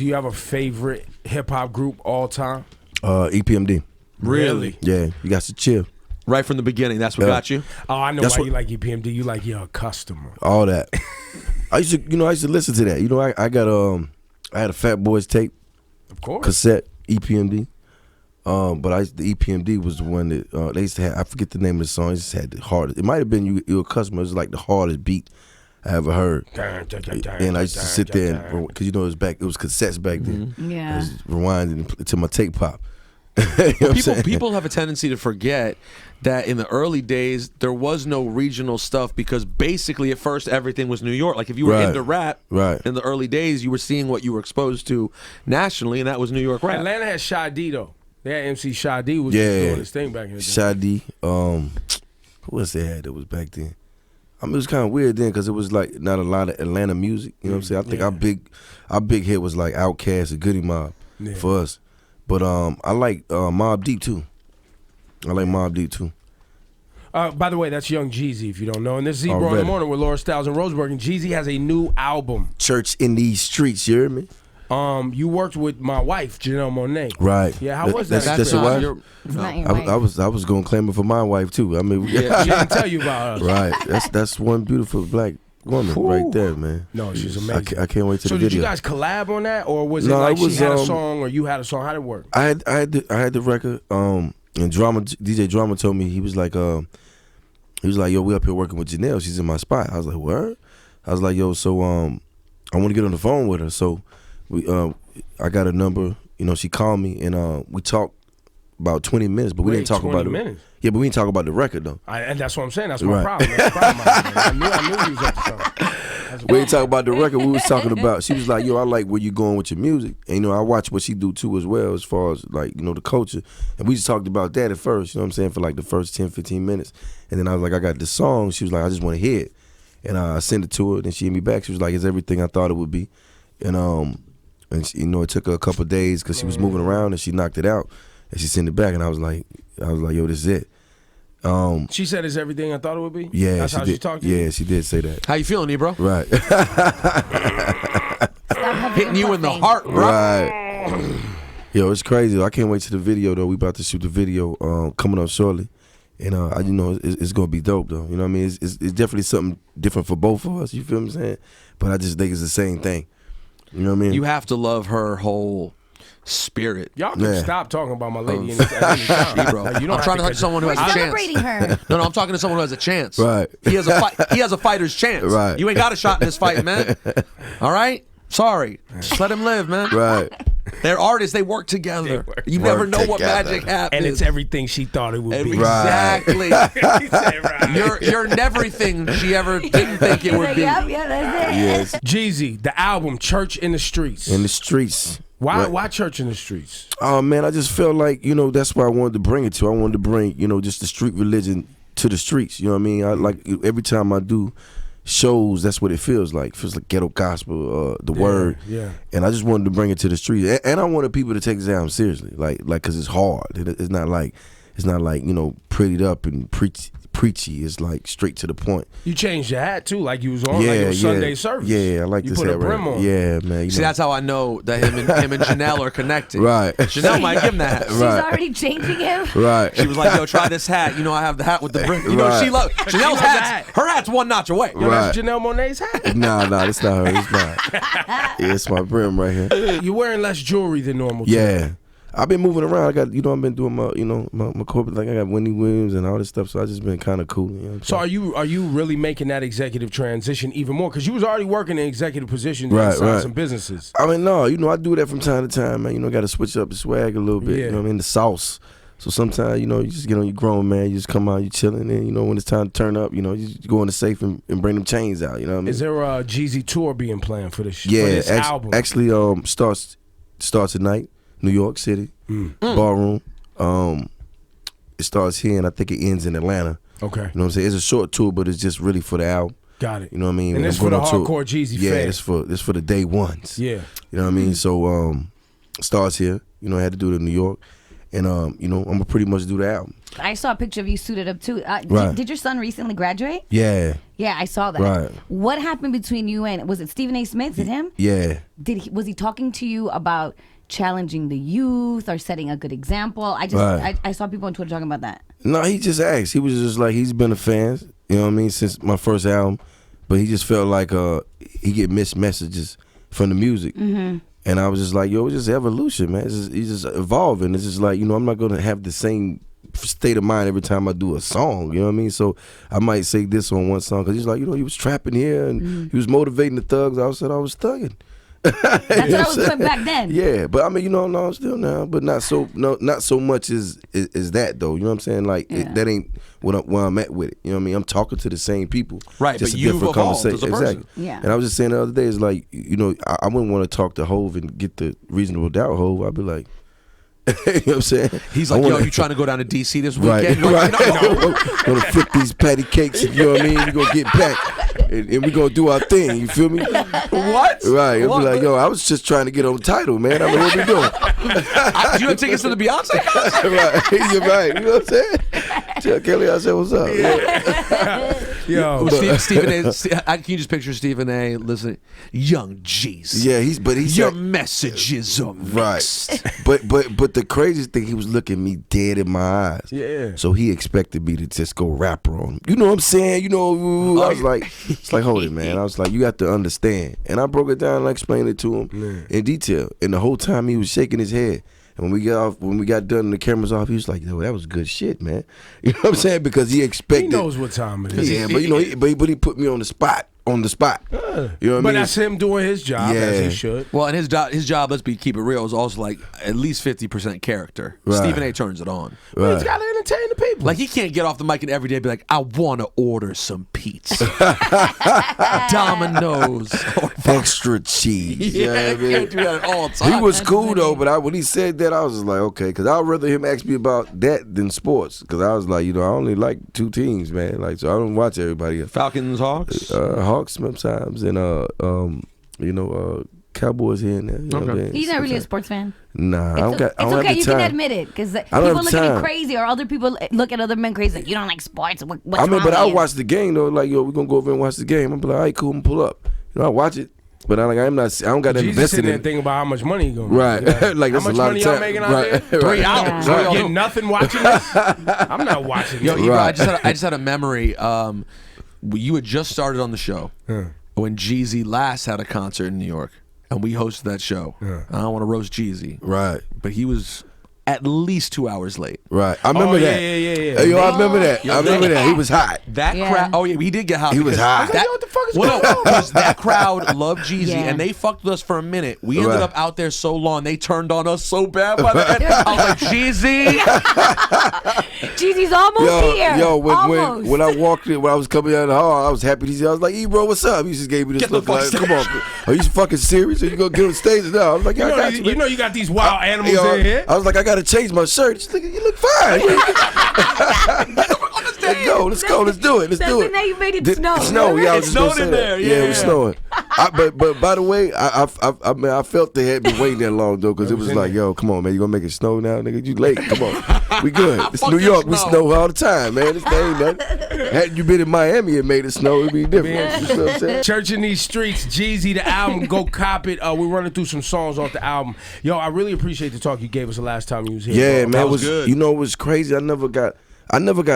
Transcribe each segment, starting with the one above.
you have a favorite hip hop group all time? EPMD. Really? Yeah, you got to chill. Right from the beginning, that's what got you? Oh, I know That's why what- you like EPMD. You like you're a customer. All that. I used to listen to that. You know, I had a Fat Boys tape, Of course. cassette, EPMD. But the EPMD was the one that they used to have. I forget the name of the song. It just had the hardest. It might have been you a customer. It was like the hardest beat I ever heard. And I used to sit there because you know it was cassettes back then. Yeah. I was rewinding to my tape pop. You know what I'm saying? People have a tendency to forget that in the early days there was no regional stuff because basically at first everything was New York. Like if you were Right. into rap in the early days, you were seeing what you were exposed to nationally, and that was New York rap. Atlanta had Shy D though. They had MC Shy D was doing his thing back in the day. Shy D. Who else they had that was back then? I mean, it was kind of weird then because it was like not a lot of Atlanta music. You know what I'm saying? I think our big hit was like Outkast and Goody Mob for us. But I like Mobb Deep too. I like Mobb Deep too. By the way, that's Young Jeezy, if you don't know. And this is Zebra in the Already. Morning with Laura Styles and Roseberg. And Jeezy has a new album. Church in these streets, you hear me? You worked with my wife, Janelle Monáe. Right. Yeah, how was that? That's your wife? It's not your wife. I was going to claim it for my wife too. I mean, She didn't tell you about us. right. That's one beautiful black woman right there, man. No, she's amazing. I can't wait to So the did video. you guys collab on that, or was it No, like it was, she had a song or you had a song? How did it work? I had the record. And DJ Drama told me he was like, yo, we up here working with Janelle. She's in my spot. I was like, what? I was like, yo, so I want to get on the phone with her. So I got a number. You know, she called me and we talked about 20 minutes, but we didn't talk about 20 it. minutes? Yeah, but we didn't talk about the record though. And that's what I'm saying. That's my Right. problem. That's the problem. I knew he was up to something. We didn't talk about the record. We was talking about. She was like, "Yo, I like where you going with your music." And you know, I watch what she do too as well, as far as like the culture. And we just talked about that at first. You know what I'm saying, for like the first 10, 15 minutes. And then I was like, "I got this song." She was like, "I just want to hear it." And I sent it to her. Then she hit me back. She was like, "It's everything I thought it would be." And she, it took her a couple of days because she was moving around and she knocked it out. And she sent it back. And I was like, "Yo, this is it." She said it's everything I thought it would be? Yeah, That's how she talked to you? Yeah, she did say that. How you feeling, Ebro? Right. Hitting you in the heart, bro. Right. Yo, it's crazy. I can't wait to the video though. We about to shoot the video coming up shortly, and it's gonna be dope though. You know what I mean? It's definitely something different for both of us. You feel what I'm saying? But I just think it's the same thing. You know what I mean? You have to love her whole spirit. Y'all can Yeah. stop talking about my lady at any time. Bro. Like, you don't I'm have trying to talk to to someone who has a chance. Celebrating her. No, I'm talking to someone who has a chance. Right. He has a fighter's chance. Right. You ain't got a shot in this fight, man. All right? Sorry. Just let him live, man. Right. They're artists. They work together. You never know what together. magic happens. And it's everything she thought it would be. Exactly. He said, right. You're everything she ever didn't think it He's would like, be. yep, yeah, that's it. Yes. Jeezy, the album Church in the Streets. In the streets. Why Right. why Church in the Streets? Oh man, I just felt like that's why I wanted to bring it to. I wanted to bring just the street religion to the streets. You know what I mean? I like every time I do shows, that's what it feels like. It feels like ghetto gospel, the word. Yeah. And I just wanted to bring it to the street, and I wanted people to take this album seriously, like because it's hard. It's not like prettied up and preachy. It's like straight to the point. You changed your hat too, like you was on like it was Sunday service. Yeah, I like you this put hat a brim right. on. Yeah, man. See, that's how I know that him and Janelle are connected. Right. Janelle might give him that hat. She's already changing him. Right. She was like, "Yo, try this hat. I have the hat with the brim. Right. She loves Janelle's loves the hat. hat. Her hat's one notch away. Yo, that's Right. Janelle Monáe's hat. Nah, that's not her. It's not. Yeah, it's my brim right here. You're wearing less jewelry than normal. too. Yeah. I've been moving around. I got, I've been doing my, my corporate, like I got Wendy Williams and all this stuff. So I just been kind of cool. You know what I'm So saying? are you really making that executive transition even more? Because you was already working in executive positions Right, inside right. some businesses. I mean, no, I do that from time to time, man. Got to switch up the swag a little bit. Yeah. You know what I mean? The sauce. So sometimes, you just get on your grown, man. You just come out, you chilling, and when it's time to turn up, you just go in the safe and bring them chains out. You know what I mean? Is there a Jeezy tour being planned for this? Yeah, for this album? actually, starts tonight, New York City, Ballroom. It starts here, and I think it ends in Atlanta. Okay, You know what I'm saying? It's a short tour, but it's just really for the album. got it. You know what I mean? And I'm it's for going the on tour. hardcore Jeezy Yeah, fans. it's for the day ones. Yeah. You know what I mean? So starts here. I had to do it in New York, and you know, I'm gonna pretty much do the album. I saw a picture of you suited up too. Right. Did your son recently graduate? Yeah. Yeah, I saw that. Right. What happened between you and, was it Stephen A. Smith? Is it him? Yeah. Was he talking to you about challenging the youth or setting a good example? I saw people on Twitter talking about that. No, he just asked. He was just like, he's been a fan, you know what I mean, since my first album, but he just felt like he get missed messages from the music. Mm-hmm. And I was just like, yo, it's just evolution, man. It's just evolving. It's just like, you know, I'm not gonna have the same state of mind every time I do a song, you know what I mean? So I might say this on one song, because he's like, you know, he was trapping here and he was motivating the thugs. I said I was thugging. That's what I was doing back then. Yeah, but I mean, you know, no, still now, but not so much as that though. You know what I'm saying? Like that ain't where I'm at with it. You know what I mean? I'm talking to the same people, right? Just but a you've different evolved conversation. as a person. Exactly. Yeah. And I was just saying the other day, it's like, you know, I wouldn't want to talk to Hove and get the reasonable doubt Hove. I'd be like, you know what I'm saying? He's like, yo, you trying to go down to DC this weekend? Right. No. Gonna flip these patty cakes, you know what I mean? We're gonna get back and we're gonna do our thing, you feel me? What? Right. I'll be like, yo, I was just trying to get on title, man. I mean, what we doing? Do you have tickets to the Beyonce concert? Right. You're right. You know what I'm saying? Tell Kelly I said, what's up? Yo, Stephen A. Can you just picture Stephen A. Listen, young Jayz. Yeah, he's your messages are mixed. Right. But the craziest thing, he was looking me dead in my eyes. Yeah. So he expected me to just go rapper on him. You know what I'm saying? You know, I was like, it's like, hold it, man. I was like, you have to understand. And I broke it down and I explained it to him in detail. And the whole time he was shaking his head. And when we got done and the cameras off, he was like, yo, that was good shit, man. You know what I'm saying? Because he expected. he knows what time it is. Yeah, but you know, he put me on the spot. You know what I mean? But that's him doing his job, as he Yeah. should. Well, and his job, keep it real, is also like at least 50% character. Right. Stephen A. turns it on. But he's got to entertain the people. Like, he can't get off the mic and every day be like, I want to order some pizza. Domino's. Extra cheese. You know what I Yeah, he mean? can't do that at all times. He was cool though, but when he said that, I was just like, okay, because I'd rather him ask me about that than sports. Because I was like, you know, I only like two teams, man. Like, so I don't watch everybody else. Falcons, Hawks? Hawks sometimes, and you know, Cowboys here and there. You know what I mean? He's not really a sports fan. Nah, I don't It's have okay, the you time. can admit it, because don't people have look at me time. crazy, or other people look at other men crazy. Like, you don't like sports. What's I mean, wrong but I with you? watch the game though. Like, yo, we're gonna go over and watch the game. I'm like, all right, cool, I'm pull up. You know, I watch it, but I don't got that Jesus invested sitting there in. thinking about how much money he going to Right, make. like How that's a much lot money of y'all time. making out Right, there? 3 right. hours. You Right. getting nothing watching this? I'm not watching Yo, this. Ebro, Right. I just had a memory. You had just started on the show when Jeezy last had a concert in New York, and we hosted that show. I don't want to roast Jeezy, Right. but he was at least 2 hours late. Right. I remember that. Yeah. Hey, yo, I remember that. I remember that. He was hot. That Yeah. crowd. Oh yeah, he did get hot. He was because hot. I was like, yo, what the fuck is well, going no, on? because that crowd loved Jeezy, Yeah. and they fucked with us for a minute. We ended Right. up out there so long, they turned on us so bad by the end. I was like, Jeezy. Jeezy's almost here. Yo, almost. when I walked in, when I was coming out of the hall, I was happy to see. I was like, bro, what's up? He just gave me this Get the look fuck like, stage. come on, are you fucking serious? Are you gonna get on stage now? I was like, yeah, I got you. You know you got these wild animals Yo, in here. I was like, I gotta change my shirt. She's like, you look fine. Let's go. Let's do it. Let's do it. That's the night you made it Did- snow. Snow. Yeah, I It was just gonna snowed say in that. there, Yeah, it was yeah. snowing. But by the way, I mean, I felt they had been waiting that long though, because it was like, yo, come on, man, you gonna make it snow now, nigga? You late? Come on, we good. It's Fuck New your York. We snow. snow all the time, man. This thing ain't nothing. Had you been in Miami and made it snow, it'd be different. You know what I'm saying? Church in these streets, Jeezy, the album, go cop it. We're running through some songs off the album. Yo, I really appreciate the talk you gave us the last time you was here. Yeah, bro. man. It was good. You know, it was crazy. I never got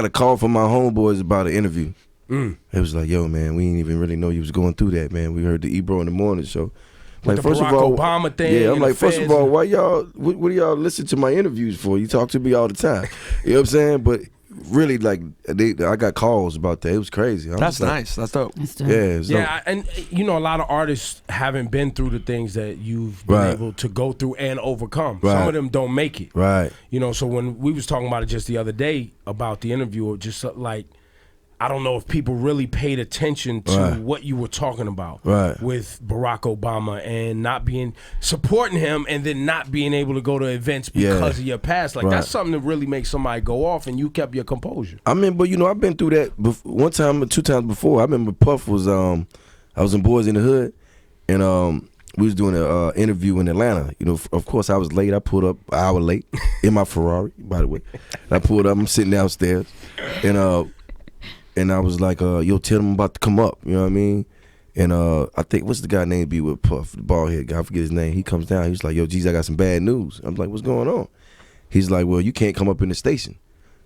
a call from my homeboys about an interview. It was like, yo, man, we didn't even really know you was going through that, man. We heard the Ebro in the morning show. Like, the Barack Obama thing yeah, I'm and like, the first of feds all, and- why y'all? What do y'all listen to my interviews for? You talk to me all the time. You know what I'm saying? But really, like, I got calls about that. It was crazy. I was That's like, nice. That's dope. Yeah, it was dope. Yeah, and you know, a lot of artists haven't been through the things that you've been Right. able to go through and overcome. Some Right. of them don't make it. Right. You know, so when we was talking about it just the other day about the interview, just like, I don't know if people really paid attention to Right. what you were talking about Right. with Barack Obama and not supporting him and then not being able to go to events Yeah. because of your past. Like, Right. that's something that really makes somebody go off, and you kept your composure. I mean, but you know, I've been through that one time or two times before. I remember Puff was I was in Boys in the Hood, and we was doing an interview in Atlanta. You know, of course I was late. I pulled up an hour late in my Ferrari, by the way. And I pulled up. I'm sitting downstairs, and I was like, yo, tell them I'm about to come up. You know what I mean? And I think, what's the guy named be with Puff, the bald head guy? I forget his name. He comes down. He's like, yo, Jeezy, I got some bad news. I'm like, what's going on? He's like, well, you can't come up in the station.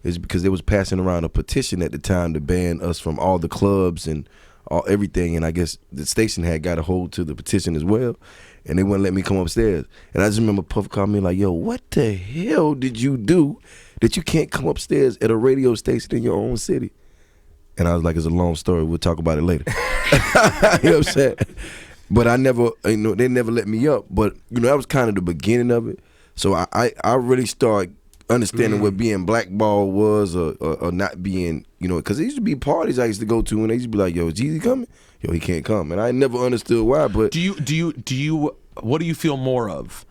It's because they was passing around a petition at the time to ban us from all the clubs and everything, and I guess the station had got a hold to the petition as well, and they wouldn't let me come upstairs. And I just remember Puff called me like, yo, what the hell did you do that you can't come upstairs at a radio station in your own city? And I was like, it's a long story. We'll talk about it later. You know what I'm saying? But I never, they never let me up. But, that was kind of the beginning of it. So I really started understanding what being blackballed was or not being, because there used to be parties I used to go to and they used to be like, yo, is Jeezy coming? Yo, he can't come. And I never understood why, but what do you feel more of?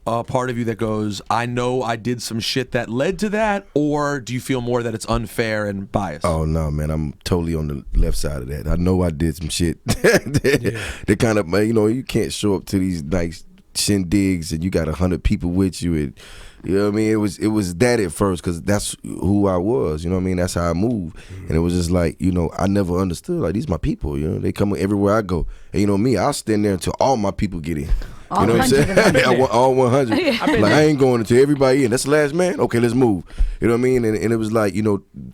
A part of you that goes, I know I did some shit that led to that, or do you feel more that it's unfair and biased? Oh no, man, I'm totally on the left side of that. I know I did some shit. They kind of, you can't show up to these nice shindigs and you got 100 people with you, and you know what I mean? It was that at first because that's who I was. You know what I mean? That's how I move. And it was just like, I never understood. Like, these my people. They come everywhere I go. And me, I'll stand there until all my people get in. All you know what I'm saying? I want all 100. Like, I ain't going until everybody in. That's the last man? Okay, let's move. You know what I mean? And it was like,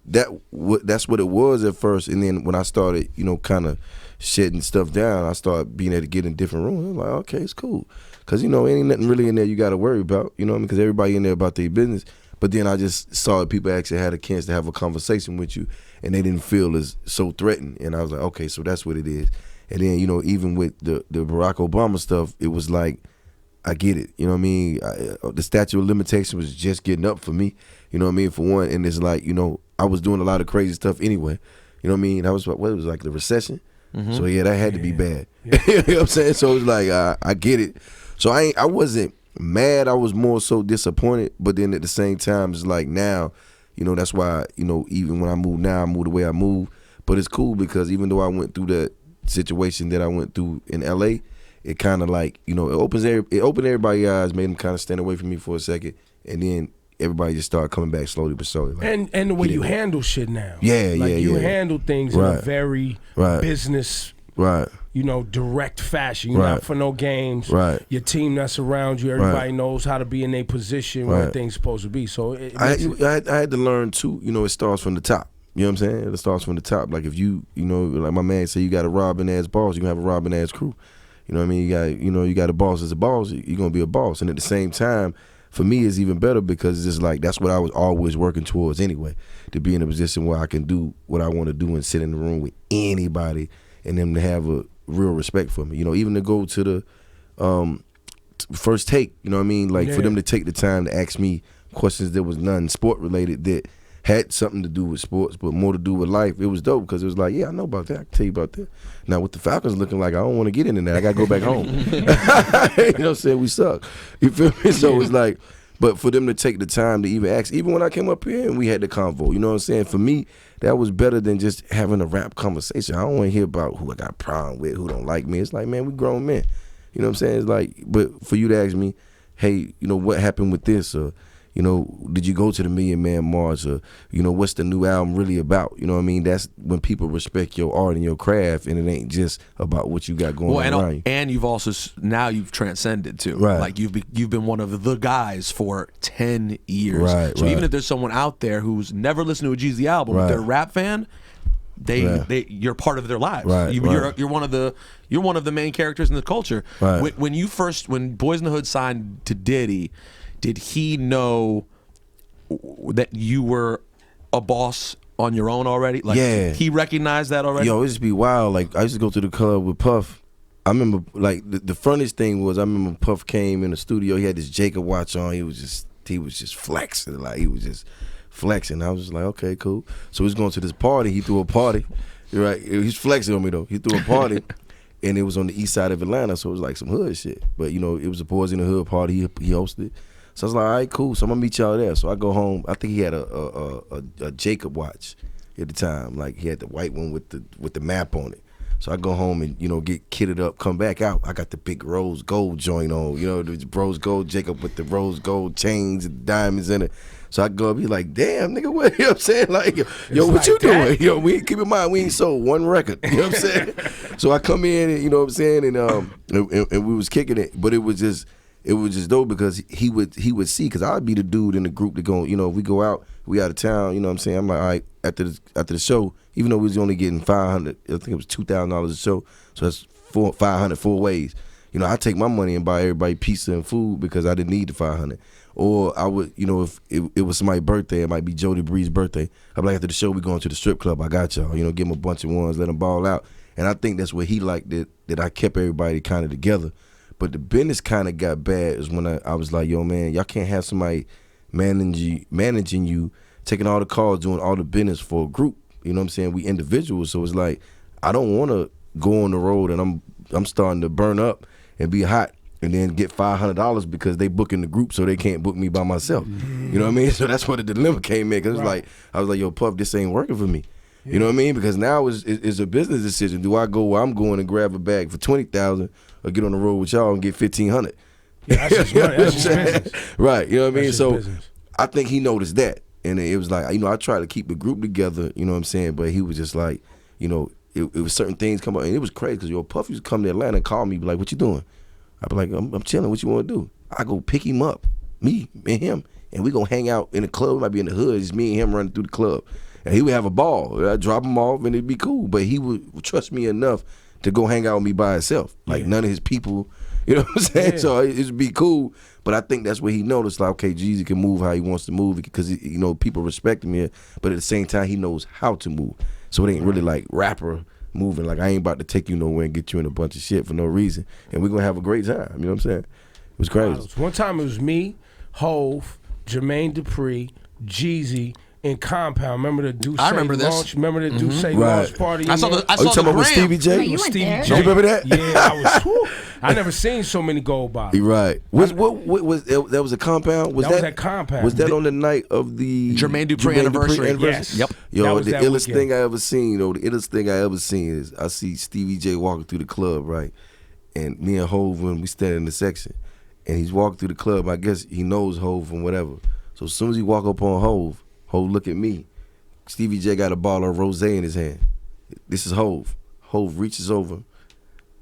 that's what it was at first. And then when I started, kind of shedding stuff down, I started being able to get in different rooms. I was like, okay, it's cool. Because, ain't nothing really in there you got to worry about. You know what I mean? Because everybody in there about their business. But then I just saw that people actually had a chance to have a conversation with you, and they didn't feel as so threatened. And I was like, okay, so that's what it is. And then, even with the Barack Obama stuff, it was like, I get it. You know what I mean? The statute of limitation was just getting up for me. You know what I mean? For one, and it's like, I was doing a lot of crazy stuff anyway. You know what I mean? That was it was like the recession. Mm-hmm. So yeah, that had to be bad. Yeah. You know what I'm saying? So it was like, I get it. So I wasn't mad. I was more so disappointed. But then at the same time, it's like now, that's why, even when I move now, I move the way I move. But it's cool because even though I went through that situation that I went through in LA, it kind of like, it opened everybody's eyes, made them kind of stand away from me for a second. And then everybody just started coming back slowly but slowly. Like, and the way you handle shit now. Yeah, like you handle things in a very business direct fashion. You're not for no games. Right. Your team that's around you, everybody knows how to be in their position where things supposed to be. So I had to learn too, it starts from the top. You know what I'm saying? It starts from the top. Like if you like my man said, you got a robbing ass boss, you can have a robbing ass crew. You know what I mean? You got a boss as a boss, you're gonna be a boss. And at the same time, for me it's even better because it's just like that's what I was always working towards anyway. To be in a position where I can do what I want to do and sit in the room with anybody and them to have a real respect for me. Even to go to the first take, you know what I mean? Like for them to take the time to ask me questions that was none sport related that had something to do with sports, but more to do with life. It was dope because it was like, yeah, I know about that. I can tell you about that. Now, with the Falcons looking like, I don't want to get into that. I got to go back home. You know what I'm saying? We suck. You feel me? So it's like, but for them to take the time to even ask, even when I came up here and we had the convo, you know what I'm saying? For me, that was better than just having a rap conversation. I don't want to hear about who I got a problem with, who don't like me. It's like, man, we grown men. You know what I'm saying? It's like, but for you to ask me, hey, what happened with this? Or, did you go to the Million Man March? Or, what's the new album really about? You know what I mean? That's when people respect your art and your craft, and it ain't just about what you got going on around you. And you've also, now you've transcended too. Right. Like you've been one of the guys for 10 years. Right, so even if there's someone out there who's never listened to a Jeezy album, but they're a rap fan, you're part of their lives. Right, you're one of the main characters in the culture. Right. When Boys in the Hood signed to Diddy, did he know that you were a boss on your own already? Like, he recognized that already? Yo, it used to be wild. Like, I used to go to the club with Puff. I remember, like, the funniest thing was I remember Puff came in the studio. He had this Jacob watch on. He was just flexing. Like, he was just flexing. I was just like, okay, cool. So he was going to this party. He threw a party. Right? He's flexing on me, though. He threw a party. And it was on the east side of Atlanta, so it was like some hood shit. But, it was a Boys in the Hood party. He hosted. So I was like, all right, cool. So I'm going to meet y'all there. So I go home. I think he had a Jacob watch at the time. Like, he had the white one with the map on it. So I go home and, get kitted up, come back out. I got the big rose gold joint on, the rose gold Jacob with the rose gold chains and diamonds in it. So I go up, he like, damn, nigga, what, you know what I'm saying? Like, yo, what you doing? Keep in mind, we ain't sold one record, you know what I'm saying? So I come in and, you know what I'm saying, and we was kicking it, but it was just dope because he would see, because I'd be the dude in the group that go, if we go out, we out of town, you know what I'm saying? I'm like, all right, after the show, even though we was only getting $500, I think it was $2,000 a show, so that's $500 4 ways. I take my money and buy everybody pizza and food because I didn't need the $500. Or I would, if it was somebody's birthday, it might be Jody Bree's birthday. I'd be like, after the show, we going to the strip club. I got y'all. Give them a bunch of ones, let them ball out. And I think that's what he liked, that I kept everybody kind of together. But the business kind of got bad is when I was like, yo, man, y'all can't have somebody managing you, taking all the calls, doing all the business for a group. You know what I'm saying? We individuals. So it's like, I don't want to go on the road and I'm starting to burn up and be hot and then get $500 because they booking the group so they can't book me by myself. You know what I mean? So that's where the dilemma came in, because I was like, yo, Puff, this ain't working for me. You know what I mean? Because now it's a business decision. Do I go where I'm going and grab a bag for $20,000 or get on the road with y'all and get $1,500? Yeah, that's just money. That's just business. Right. You know what I mean? So business. I think he noticed that. And it was like, I try to keep the group together, you know what I'm saying? But he was just like, it was certain things come up. And it was crazy because, Puff used to come to Atlanta and call me, be like, what you doing? I'd be like, I'm chilling. What you want to do? I go pick him up, me and him, and we gonna hang out in the club. We might be in the hood. It's me and him running through the club. And he would have a ball. I'd drop him off and it'd be cool. But he would trust me enough to go hang out with me by himself. Like none of his people, you know what I'm saying? Yeah. So it'd be cool. But I think that's where he noticed, like, okay, Jeezy can move how he wants to move because, people respect him here. But at the same time, he knows how to move. So it ain't really like rapper moving. Like, I ain't about to take you nowhere and get you in a bunch of shit for no reason. And we're going to have a great time. You know what I'm saying? It was crazy. One time it was me, Hove, Jermaine Dupri, Jeezy, and Compound. Remember the Duce launch? Remember the Duce launch party? I saw the you talking about with Stevie J? You went there. Do you remember that? Yeah, I never seen so many gold bottles. Right. What was that? Was a Compound? Was that Compound? Was that on the night of the Jermaine Dupri anniversary? Yes. Yep. Yo, the illest thing I ever seen, is I see Stevie J walking through the club, right? And me and Hove, when we stand in the section, and he's walking through the club, I guess he knows Hove and whatever. So as soon as he walk up on Hove look at me. Stevie J got a bottle of rosé in his hand. This is Hove. Hove reaches over,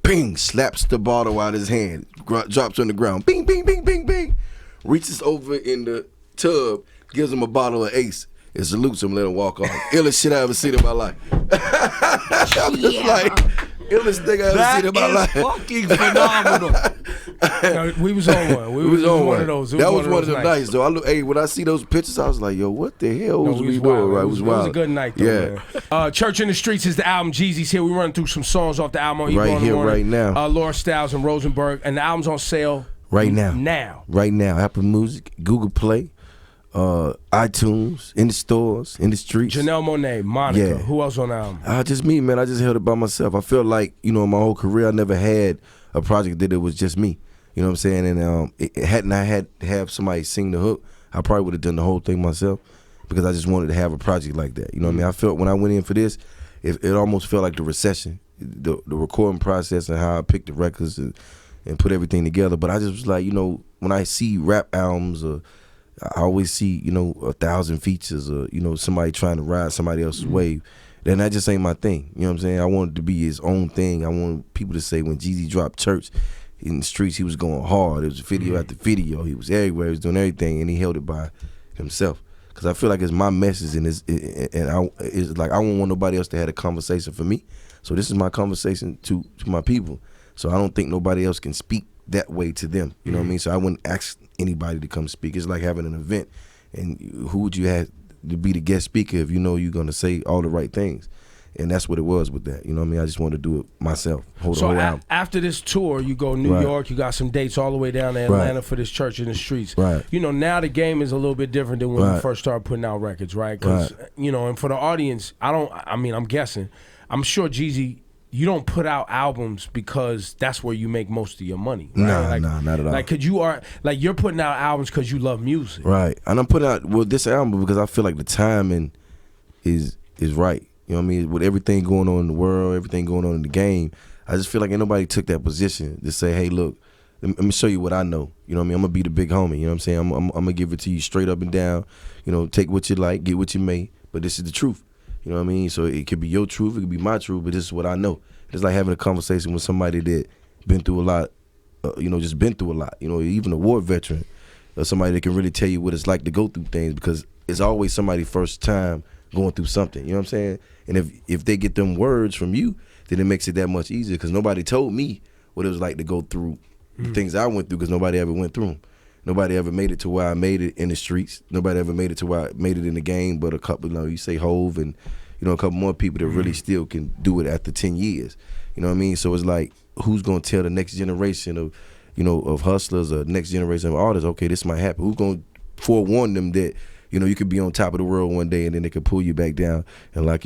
ping, slaps the bottle out of his hand, drops on the ground, bing, bing, bing, bing, bing. Reaches over in the tub, gives him a bottle of Ace, and salutes him, let him walk off. Illest shit I ever seen in my life. I'm just like, illest thing I ever seen in my life. That is fucking phenomenal. We was on one. We was on one of those. That was one of them nights, though. When I see those pictures, I was like, yo, what the hell was we doing? Right? It was wild. It was a good night, though, man. Church in the Streets is the album. Jeezy's here. We running through some songs off the album. Right here, right now. Laura Styles and Rosenberg. And the album's on sale right now. Right now. Apple Music, Google Play, iTunes, in the stores, in the streets. Janelle Monáe, Monica. Yeah. Who else on the album? Just me, man. I just held it by myself. I feel like, in my whole career, I never had a project that it was just me. You know what I'm saying? And hadn't I had to have somebody sing the hook, I probably would have done the whole thing myself because I just wanted to have a project like that. You know what I mean? I felt when I went in for this, it almost felt like the recession, the recording process and how I picked the records and put everything together. But I just was like, when I see rap albums or I always see, 1,000 features or, somebody trying to ride somebody else's wave, then that just ain't my thing. You know what I'm saying? I want it to be his own thing. I want people to say when Jeezy dropped Church in the streets, he was going hard. It was video after video. He was everywhere. He was doing everything, and he held it by himself. Because I feel like it's my message, and it's like I don't want nobody else to have a conversation for me. So this is my conversation to my people. So I don't think nobody else can speak that way to them. You know what I mean? So I wouldn't ask anybody to come speak. It's like having an event, and who would you have to be the guest speaker if you know you're going to say all the right things? And that's what it was with that. You know what I mean? I just wanted to do it myself. After this tour, you go New York, you got some dates all the way down to Atlanta for this Church in the Streets. Right. Now the game is a little bit different than when you first started putting out records, right? Because, and for the audience, I'm guessing, I'm sure Jeezy, you don't put out albums because that's where you make most of your money. Right? No, not at all. Like, you're putting out albums because you love music. Right. And I'm putting out this album because I feel like the timing is right. You know what I mean? With everything going on in the world, everything going on in the game, I just feel like ain't nobody took that position to say, hey, look, let me show you what I know. You know what I mean? I'm going to be the big homie. You know what I'm saying? I'm going to give it to you straight up and down. You know, take what you like, get what you may, but this is the truth. You know what I mean? So it could be your truth, it could be my truth, but this is what I know. It's like having a conversation with somebody that been through a lot, just been through a lot. You know, even a war veteran, or somebody that can really tell you what it's like to go through things, because it's always somebody's first time going through something. You know what I'm saying? And if they get them words from you, then it makes it that much easier, because nobody told me what it was like to go through the things I went through, because nobody ever went through them. Nobody ever made it to where I made it in the streets. Nobody ever made it to where I made it in the game, but a couple, you say Hove and, a couple more people that really still can do it after 10 years. You know what I mean? So it's like, who's going to tell the next generation of, of hustlers or next generation of artists, okay, this might happen? Who's going to forewarn them that, you could be on top of the world one day and then they could pull you back down and lock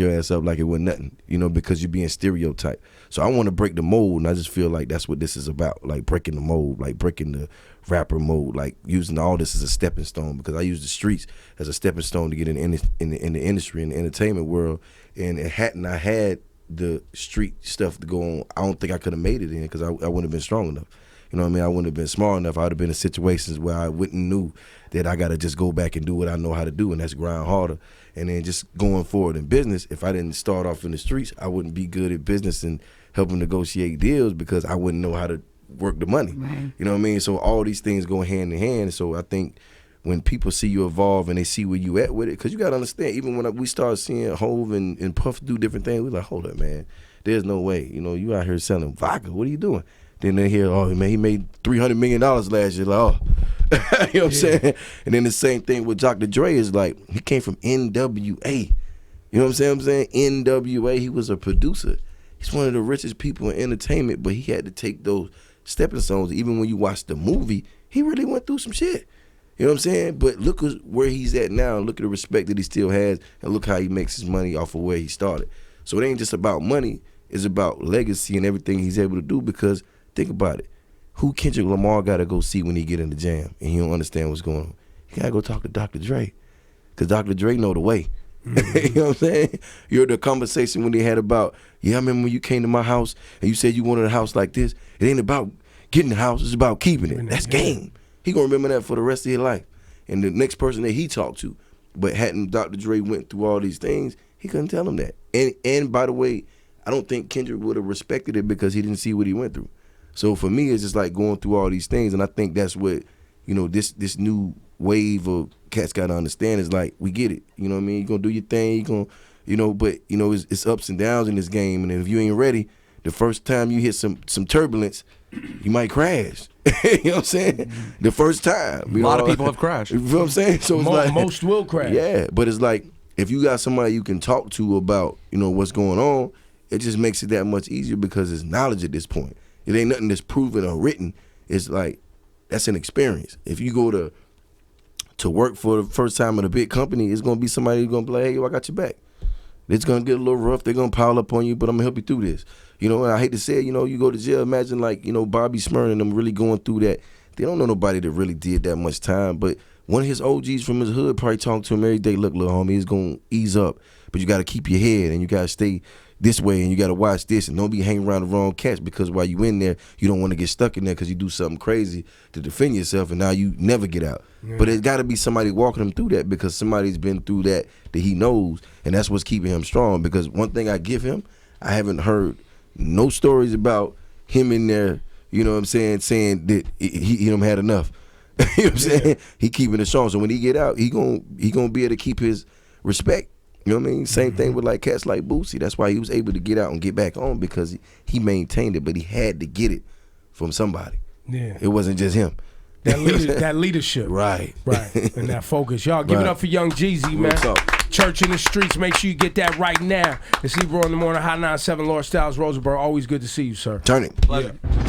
your ass up like it was nothing, because you're being stereotyped. So I want to break the mold, and I just feel like that's what this is about, like breaking the mold, like breaking the rapper mold, like using all this as a stepping stone, because I use the streets as a stepping stone to get in the industry, in the entertainment world. And hadn't I had the street stuff to go on, I don't think I could have made it in, because I wouldn't have been strong enough. You know what I mean? I wouldn't have been smart enough. I would have been in situations where I wouldn't knew that I got to just go back and do what I know how to do, and that's grind harder. And then just going forward in business, if I didn't start off in the streets, I wouldn't be good at business and helping negotiate deals, because I wouldn't know how to work the money. Right. You know what I mean? So all these things go hand in hand. So I think when people see you evolve and they see where you at with it, because you got to understand, even when we start seeing Hove and Puff do different things, we're like, hold up, man. There's no way. You out here selling vodka. What are you doing? Then they hear, oh, man, he made $300 million last year. Like, oh. You know what I'm saying? And then the same thing with Dr. Dre is like, he came from NWA. You know what I'm saying? NWA, he was a producer. He's one of the richest people in entertainment, but he had to take those stepping stones. Even when you watch the movie, he really went through some shit. You know what I'm saying? But look where he's at now. Look at the respect that he still has, and look how he makes his money off of where he started. So it ain't just about money. It's about legacy and everything he's able to do, because think about it. Who Kendrick Lamar got to go see when he get in the jam and he don't understand what's going on? He got to go talk to Dr. Dre, because Dr. Dre know the way. You know what I'm saying? You heard the conversation when they had about, I remember when you came to my house and you said you wanted a house like this. It ain't about getting the house, it's about keeping it. That's game. He gonna remember that for the rest of his life. And the next person that he talked to, but hadn't Dr. Dre went through all these things, he couldn't tell him that. And by the way, I don't think Kendrick would have respected it, because he didn't see what he went through. So for me, it's just like going through all these things, and I think that's what, this new wave of cats got to understand is like, we get it. You know what I mean? You're going to do your thing, but it's ups and downs in this game, and if you ain't ready, the first time you hit some turbulence, you might crash. You know what I'm saying? The first time. A lot of people have crashed. You know what I'm saying? So it's like, most will crash. Yeah, but it's like, if you got somebody you can talk to about, what's going on, it just makes it that much easier, because it's knowledge at this point. It ain't nothing that's proven or written. It's like, that's an experience. If you go to work for the first time at a big company, it's gonna be somebody who's gonna be like, hey, yo, I got your back. It's gonna get a little rough. They're gonna pile up on you, but I'm gonna help you through this. And I hate to say it, you go to jail. Imagine like, Bobby Smurn and them really going through that. They don't know nobody that really did that much time, but one of his OGs from his hood probably talk to him every day. Look, little homie, it's gonna ease up, but you gotta keep your head and you gotta stay this way, and you got to watch this, and don't be hanging around the wrong cats, because while you in there, you don't want to get stuck in there because you do something crazy to defend yourself, and now you never get out. Yeah. But it's got to be somebody walking him through that, because somebody's been through that he knows, and that's what's keeping him strong. Because one thing I give him, I haven't heard no stories about him in there, you know what I'm saying that he done had enough. You know what I'm saying? He keeping it strong. So when he get out, he gonna be able to keep his respect. You know what I mean? Same thing with like cats like Boosie. That's why he was able to get out and get back on, because he maintained it, but he had to get it from somebody. Yeah. It wasn't just him. That leadership. Right. And that focus. Y'all give it up for young Jeezy, man. Church in the streets. Make sure you get that right now. It's Ebro in the morning, Hot 97, Lord Styles, Rosenberg. Always good to see you, sir. Turn it. Pleasure. Yeah.